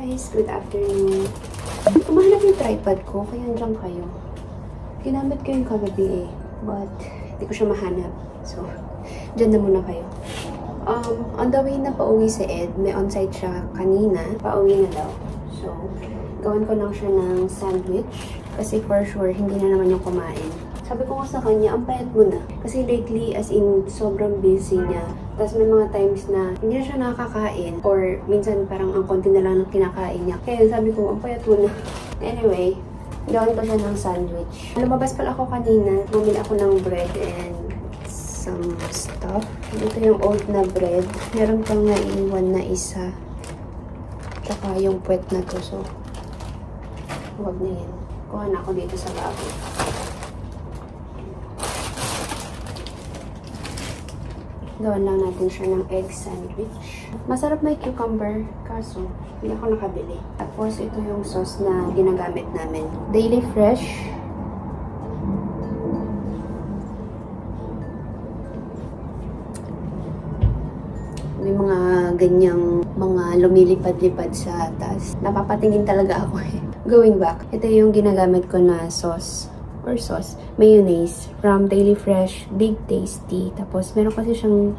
guys, good afternoon. Hindi ko mahanap yung tripod ko, kaya andyan kayo. Ginamit ko yung kagabi but hindi ko siya mahanap. So, dyan na muna kayo. On the way na pauwi si Ed, may on-site siya kanina. Pauwi na daw. So, gawan ko lang siya ng sandwich. Kasi for sure, hindi na naman yung kumain. Sabi ko nga sa kanya, ang payat mo na. Kasi lately, as in, sobrang busy niya. Tapos may mga times na hindi na siya nakakain. Or minsan parang ang konti na lang ng kinakain niya. Kaya sabi ko, ang payat mo na. Anyway, gawan ko siya ng sandwich. Lumabas pala ako kanina. Bumili ako ng bread and some stuff. Ito yung old na bread. Meron pang naiiwan na isa. Tsaka yung puwet na to. So, huwag na yan. Kuha na ako dito sa bago. Gawin lang natin siya ng egg sandwich. Masarap may cucumber, kaso hindi ako nakabili. Tapos ito yung sauce na ginagamit namin. Daily Fresh. May mga ganyang mga lumilipad-lipad sa taas. Napapatingin talaga ako eh. Going back, ito yung ginagamit ko na sauce. Mayonnaise from Daily Fresh, Big Tasty. Tapos, meron kasi siyang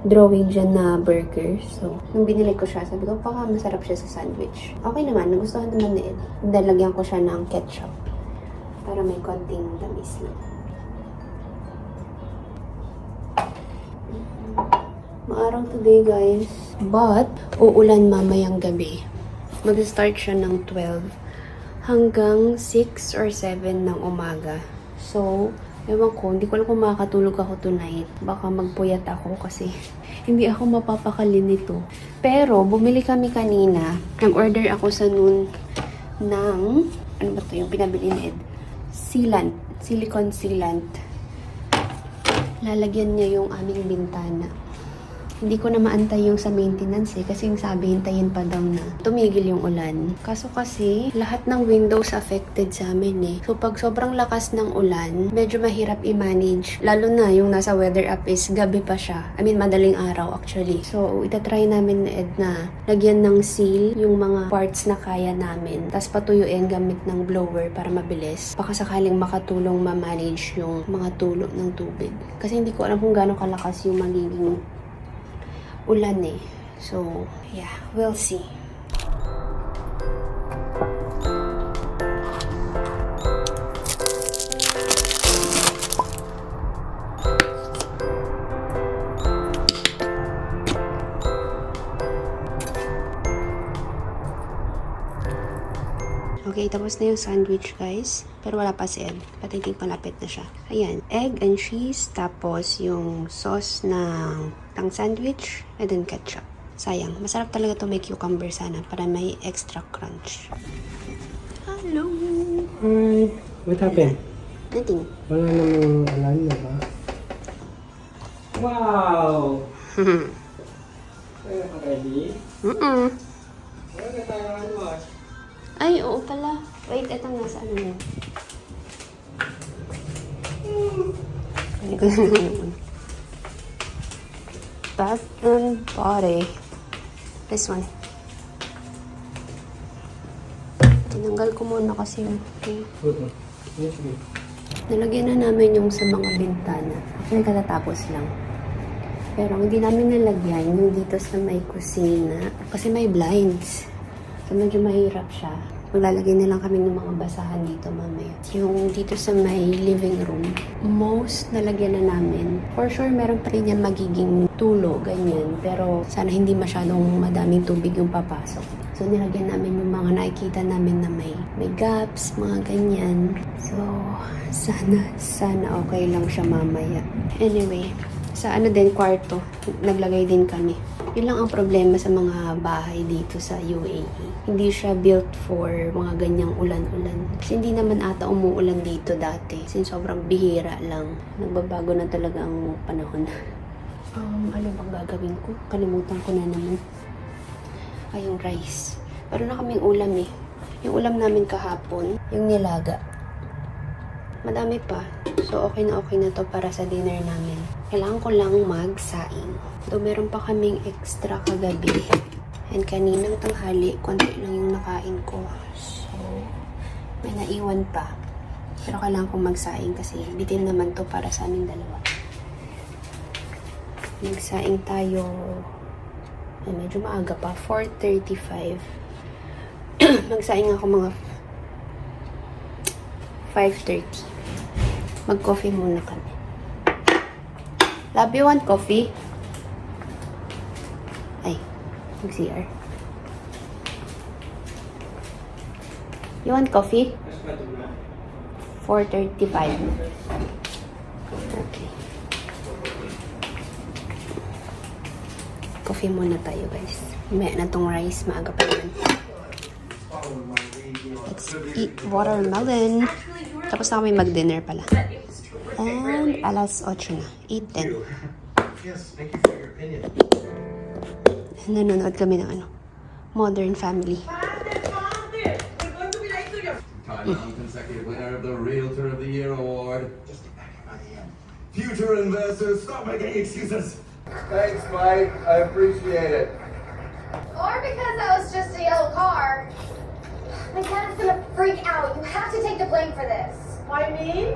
drawing dyan na burger. So, nung binili ko siya, sabi ko, baka masarap siya sa sandwich. Okay naman, nagustuhan naman ni Ed. Nalagyan ko siya ng ketchup para may konting tamis lang. Maaraw today, guys. But, uulan mamayang gabi. Mag-start siya ng 12 hanggang 6 or 7 ng umaga. So, ewan ko, hindi ko alam kung makakatulog ako tonight. Baka magpuyat ako kasi hindi ako mapapakali nito. Pero, bumili kami kanina. Nag-order ako sa noon ng, ano ba to yung pinabili ni Ed? Sealant. Silicone sealant. Lalagyan niya yung aming bintana. Hindi ko na maantay yung sa maintenance kasi yung sabi hintayin pa daw na tumigil yung ulan. Kaso kasi lahat ng windows affected sa amin So pag sobrang lakas ng ulan, medyo mahirap i-manage. Lalo na yung nasa weather app is gabi pa siya. I mean madaling araw actually. So itatry namin na Ed na lagyan ng seal yung mga parts na kaya namin. Tapos patuyuin gamit ng blower para mabilis. Baka sakaling makatulong ma-manage yung mga tulo ng tubig. Kasi hindi ko alam kung gaano kalakas yung magiging ulan So, yeah, we'll see. Okay, tapos na yung sandwich, guys. Pero wala pa si Ed. Patiting palapit na siya. Ayan, egg and cheese. Tapos yung sauce ng tang sandwich. And then ketchup. Sayang. Masarap talaga to may cucumber sana para may extra crunch. Hello! Hi! What happened? Nothing. Wala namang alam na ba? Wow! Kaya ka ready? Wala ka tayo unwash. Ay, oo pala. Wait, eto nasa ano yan. Hindi ko na naman. Bath and Body. This one. Tinanggal ko muna kasi. Okay. Yes, good. Nalagyan na namin yung sa mga bintana. Actually, katatapos lang. Pero hindi namin nalagyan yung dito sa may kusina. Kasi may blinds. So, medyo mahirap siya. Maglalagay na lang kami ng mga basahan dito mamaya. Yung dito sa may living room, most nalagyan na namin. For sure, meron pa rin yan magiging tulo, ganyan. Pero sana hindi masyadong madaming tubig yung papasok. So, nilagyan namin yung mga nakikita namin na may gaps, mga ganyan. So, sana okay lang siya mamaya. Anyway, sa ano din, kwarto, naglagay din kami. Yun lang ang problema sa mga bahay dito sa UAE. Hindi siya built for mga ganyang ulan-ulan. Kasi hindi naman ata umuulan dito dati. Since sobrang bihira lang. Nagbabago na talaga ang panahon. Ano bang gagawin ko? Kalimutan ko na naman. Ay, yung rice. Pero na kaming ulam Yung ulam namin kahapon, yung nilaga. Madami pa. So, okay na to para sa dinner namin. Kailangan ko lang magsaing. So, meron pa kaming extra kagabi. And kaninang tanghali, konti lang yung nakain ko. So, may naiwan pa. Pero kailangan kong magsaing kasi bitin naman to para sa aming dalawa. Magsaing tayo. Ay, medyo maaga pa. 4:35. Magsaing ako mga 5:30. Mag-coffee muna kami. Love, you want coffee? Ay, mag-CR. You want coffee? 4:35. Okay. Coffee muna tayo, guys. May na tong rice. Maaga pa naman. Let's eat watermelon. Tapos na kami mag-dinner pala. And alas 8 na. 8:10. Yes, thank you for your opinion. Nanonood kami ng Modern Family. Time consecutive winner of the Realtor of the Year Award. Just get back in my hand. Future investors, stop making excuses. Thanks, Mike. I appreciate it. Or because that was just a yellow car. My dad's gonna freak out. You have to take the blame for this. Why me?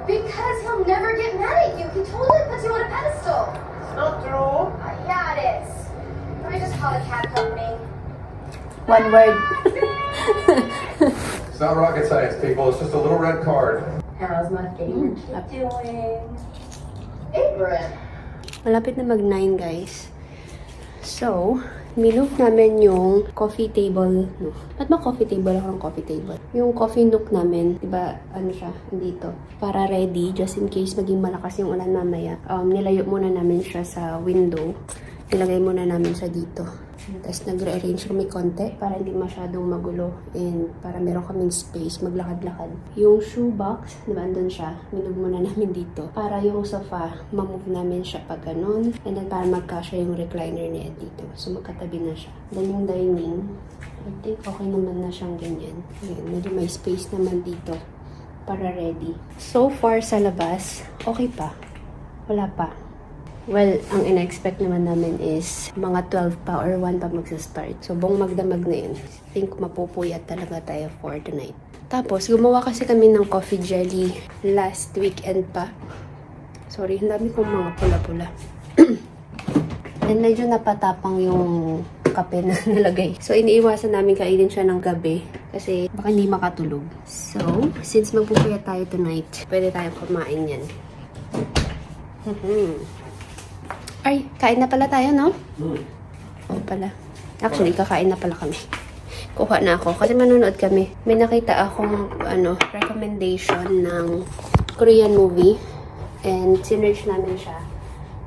Because he'll never get mad at you. He totally puts you on a pedestal. It's not true. Yeah, it is. Let me just call the cab company. One word. It's not rocket science, people. It's just a little red card. How's my favorite kid doing? Favorite. Malapit na mag-9, guys. So, minove namin yung coffee table. No. Ba't ba coffee table? Ako ng coffee table. Yung coffee nook namin, diba, siya, dito. Para ready, just in case maging malakas yung ulan mamaya. Nilayo muna namin siya sa window. Nilagay muna namin siya dito. Tapos nagre-arrange kami konti para hindi masyadong magulo and para meron kaming space maglakad-lakad. Yung shoebox, diba, andun siya. Minove muna namin dito. Para yung sofa, mamove namin siya pag ganun. And then para magkasya yung recliner niya dito. So magkatabi na siya. Then yung dining, I think okay naman na siyang ganyan. Ayan, medyo may space naman dito para ready. So far sa labas, okay pa. Wala pa. Well, ang in-expect naman namin is mga 12 pa or 1 pa magsa-start. So, buong magdamag na yun. I think mapupuyat talaga tayo for tonight. Tapos, gumawa kasi kami ng coffee jelly last weekend pa. Sorry, ang dami kong mga pula-pula. And medyo napatapang yung kape na nalagay. So, iniiwasan namin kainin siya ng gabi kasi baka hindi makatulog. So, since magpupuyat tayo tonight, pwede tayo kumain yan. Ay, kain na pala tayo, no? Oo pala. Actually, kakain na pala kami. Kuha na ako. Kasi manonood kami. May nakita akong, recommendation ng Korean movie. And sinerge namin siya.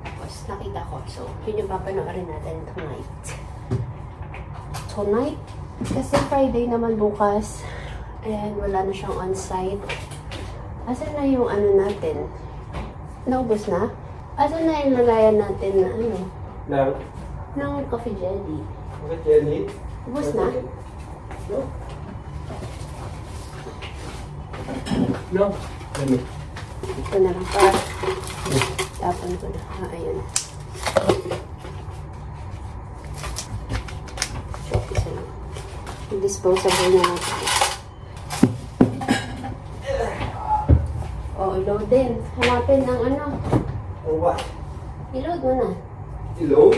Tapos, nakita ko. So, yun yung papanoorin natin tonight. Tonight? Kasi Friday naman bukas. And wala na siyang on-site. Asan na yung natin? Naubos na? Asan na yung lagayan natin na ng coffee jelly? Coffee jelly? Ubus na? No. Dami. Ito na lang para tapon ko na. Ayun. Isa lang. Yung disposable na natin. Load din. Hanapin ng Or what? I-load mo na. Hello?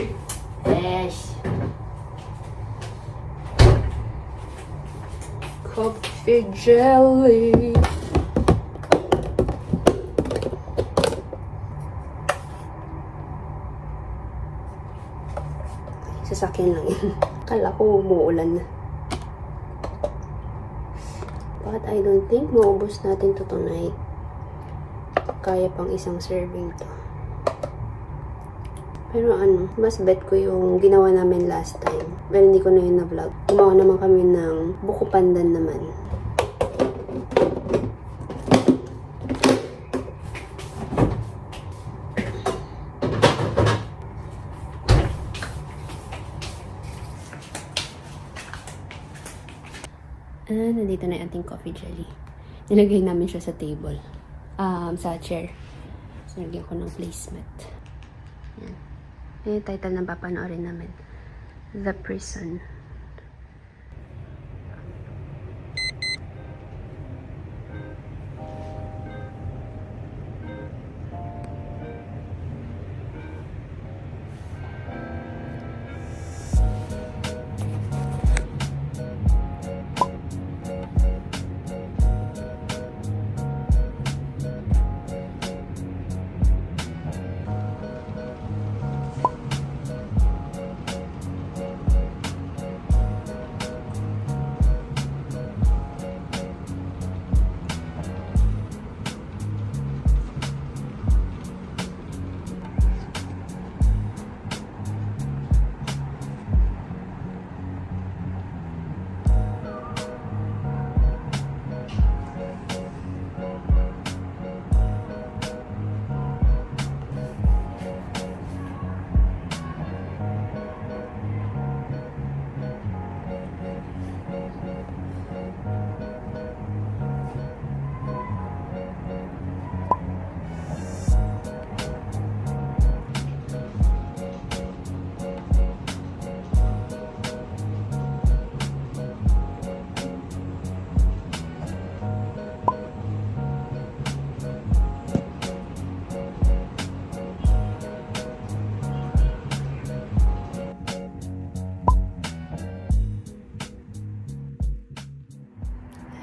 Yes. Coffee jelly. Sasakyan lang yan. Kala ko umuulan na. But I don't think maubos natin to tonight. Kaya pang isang serving to. Pero mas bet ko yung ginawa namin last time. Pero hindi ko na yun na-vlog. Gumawa naman kami ng buko pandan naman. Nandito na yung ating coffee jelly. Nilagay namin siya sa table. Sa chair. So, nilagyan ko ng placemat. Yan. Yan yung title ng papanoorin namin. The prison.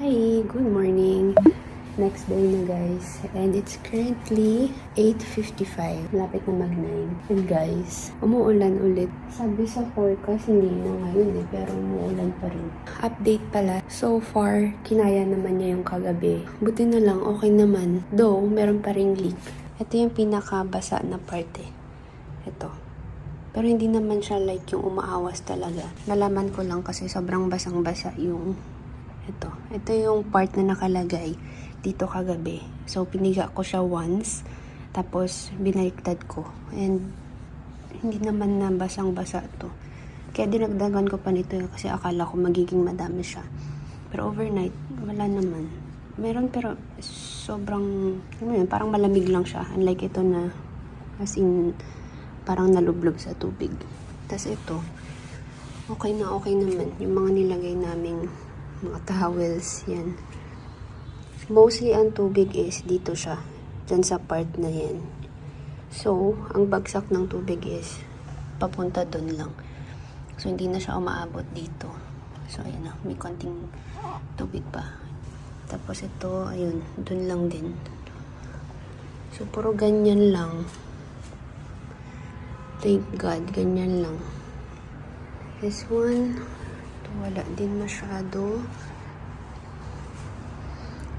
Hi, good morning. Next day na guys. And it's currently 8:55. Malapit na mag-9. And guys, umuulan ulit. Sabi sa forecast, hindi na ngayon pero umuulan pa rin. Update pala. So far, kinaya naman niya yung kagabi. Buti na lang, okay naman. Though, meron pa ring leak. Ito yung pinakabasa na parte. Ito. Pero hindi naman siya like yung umaawas talaga. Nalaman ko lang kasi sobrang basang-basa yung ito yung part na nakalagay dito kagabi. So, piniga ko siya once. Tapos, binaliktad ko. And, hindi naman na basang-basa to. Kaya dinagdagan ko pa nito kasi akala ko magiging madami siya. Pero overnight, wala naman. Meron pero sobrang, parang malamig lang siya. Unlike ito na, as in, parang nalublob sa tubig. Tapos ito, okay naman. Yung mga nilagay naming mga towels, yan. Mostly ang tubig is dito siya. Dyan sa part na yan. So, ang bagsak ng tubig is papunta dun lang. So, hindi na siya umaabot dito. So, ayan na. May konting tubig pa. Tapos ito, ayun. Dun lang din. So, puro ganyan lang. Thank God, ganyan lang. This one, wala din masyado.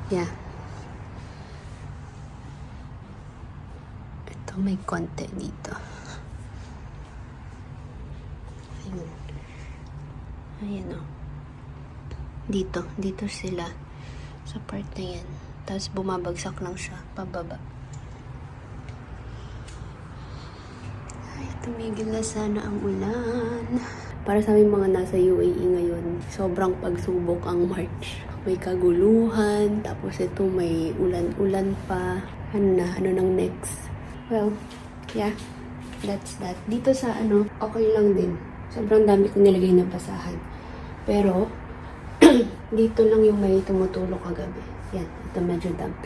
Yeah. Ito may konti dito. Ayun. Ayan o. Dito sila. Sa part na yan. Tapos bumabagsak lang siya. Pababa. Ay, tumigil na sana ang ulan. Para sa aming mga nasa UAE ngayon, sobrang pagsubok ang March. May kaguluhan, tapos ito may ulan-ulan pa. Ano nang next? Well, yeah, that's that. Dito sa okay lang din. Sobrang dami ko nilagay na basahan. Pero, dito lang yung may tumutulong kagabi. Yan, ito medyo damp.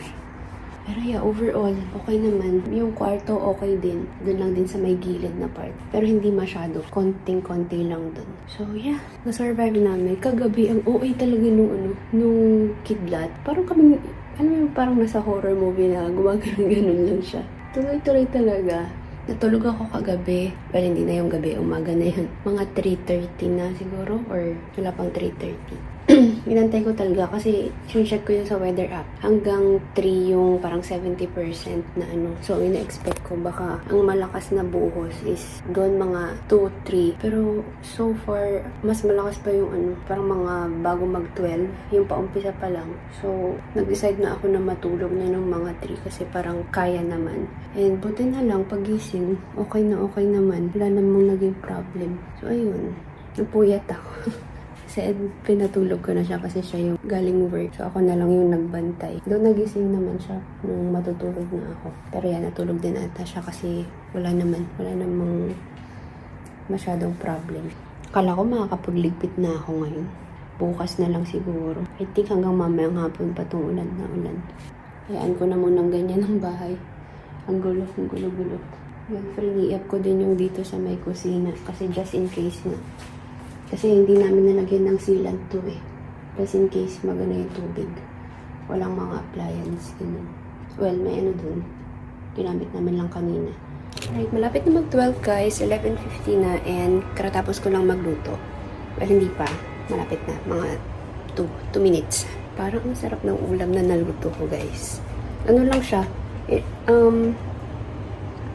Pero yeah, overall, okay naman. Yung kwarto, okay din. Doon lang din sa may gilid na part. Pero hindi masyado. Konting-konti lang doon. So yeah, na-survive namin. Kagabi, ang OA talaga nung kidlat. Parang kami, parang nasa horror movie na gumagano'n lang siya. Tuloy-tuloy talaga. Natulog ako kagabi. Well, hindi na yung gabi. Umaga na yun. Mga 3:30 na siguro. Or wala pang 3:30. Inantay ko talaga kasi check ko yun sa weather app. Hanggang 3 yung parang 70% na So, ina-expect ko baka ang malakas na buhos is doon mga 2-3. Pero so far, mas malakas pa yung parang mga bago mag-12. Yung paumpisa pa lang. So, nag-decide na ako na matulog na ng mga 3 kasi parang kaya naman. And buti na lang, pagising, okay naman. Wala namang naging problem. So, ayun. Napuyat ako. Kasi pinatulog ko na siya kasi siya yung galing work. So ako na lang yung nagbantay. Doon nagising naman siya nung matutulog na ako. Pero yan, natulog din ata siya kasi wala namang masyadong problem. Akala ko makakapagligpit na ako ngayon. Bukas na lang siguro. I think hanggang mamayang hapon pa itong ulan na ulan. Hayaan ko na munang ganyan ang bahay. Ang gulo. Yan, free-up ko din yung dito sa may kusina. Kasi just in case na. Kasi hindi namin nalagyan ng sealant to eh. Just in case magana yung tubig. Walang mga appliance. Ganun. Well, may ano dun. Ginamit namin lang kanina. Alright, malapit na mag-12 guys. 11:50 na and karatapos ko lang magluto. Well, hindi pa. Malapit na. Mga 2 minutes. Parang masarap ng ulam na naluto ko guys. Ano lang siya?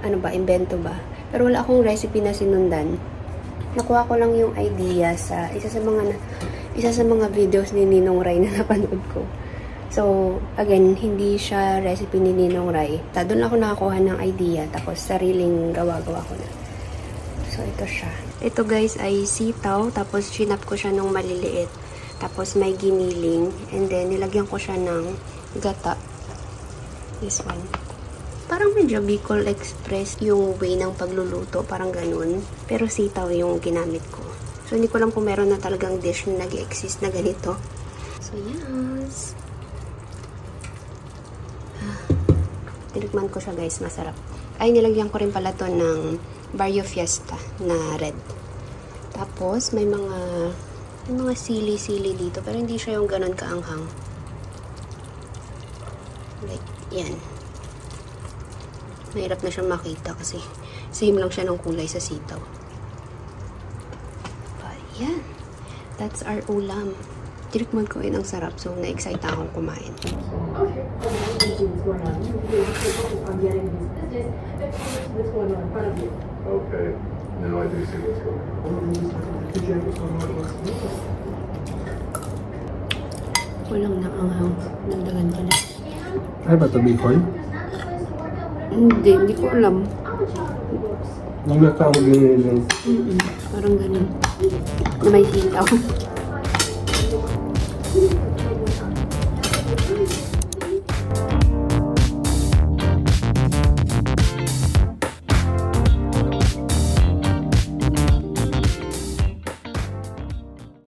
Ano ba? Invento ba? Pero wala akong recipe na sinundan. Nakuha ko lang yung idea sa isa sa mga videos ni Ninong Rai na napanood ko. So, again, hindi siya recipe ni Ninong Rai. Doon ako nakakuha ng idea, tapos sariling gawa-gawa ko na. So, ito siya. Ito guys ay sitaw, tapos chinap ko siya ng maliliit. Tapos may giniling, and then nilagyan ko siya ng gata. This one. Parang medyo Bicol Express yung way ng pagluluto, parang ganun. Pero sitaw yung ginamit ko. So, hindi ko alam kung meron na talagang dish na nag-exist na ganito. So, yes. Tinikman ko siya guys, masarap. Ay, nilagyan ko rin pala to ng Barrio Fiesta na red. Tapos, may mga sili-sili dito, pero hindi siya yung ganun kaanghang. Like, yan. Mahirap na siyang makita kasi same lang siya ng kulay sa sitaw. But, yan. That's our ulam. Tinikman ko yun ang sarap, so na-excite akong kumain. Okay. What's going on? You really focus on getting this business and focus what's going on in front of you. Okay, now I do see what's going on. Walang naanghang. Nagdagan ka na. Ay ba ito, bacon? Hindi ko alam. Nung natawag yun. Parang ganun. Na may sitaw.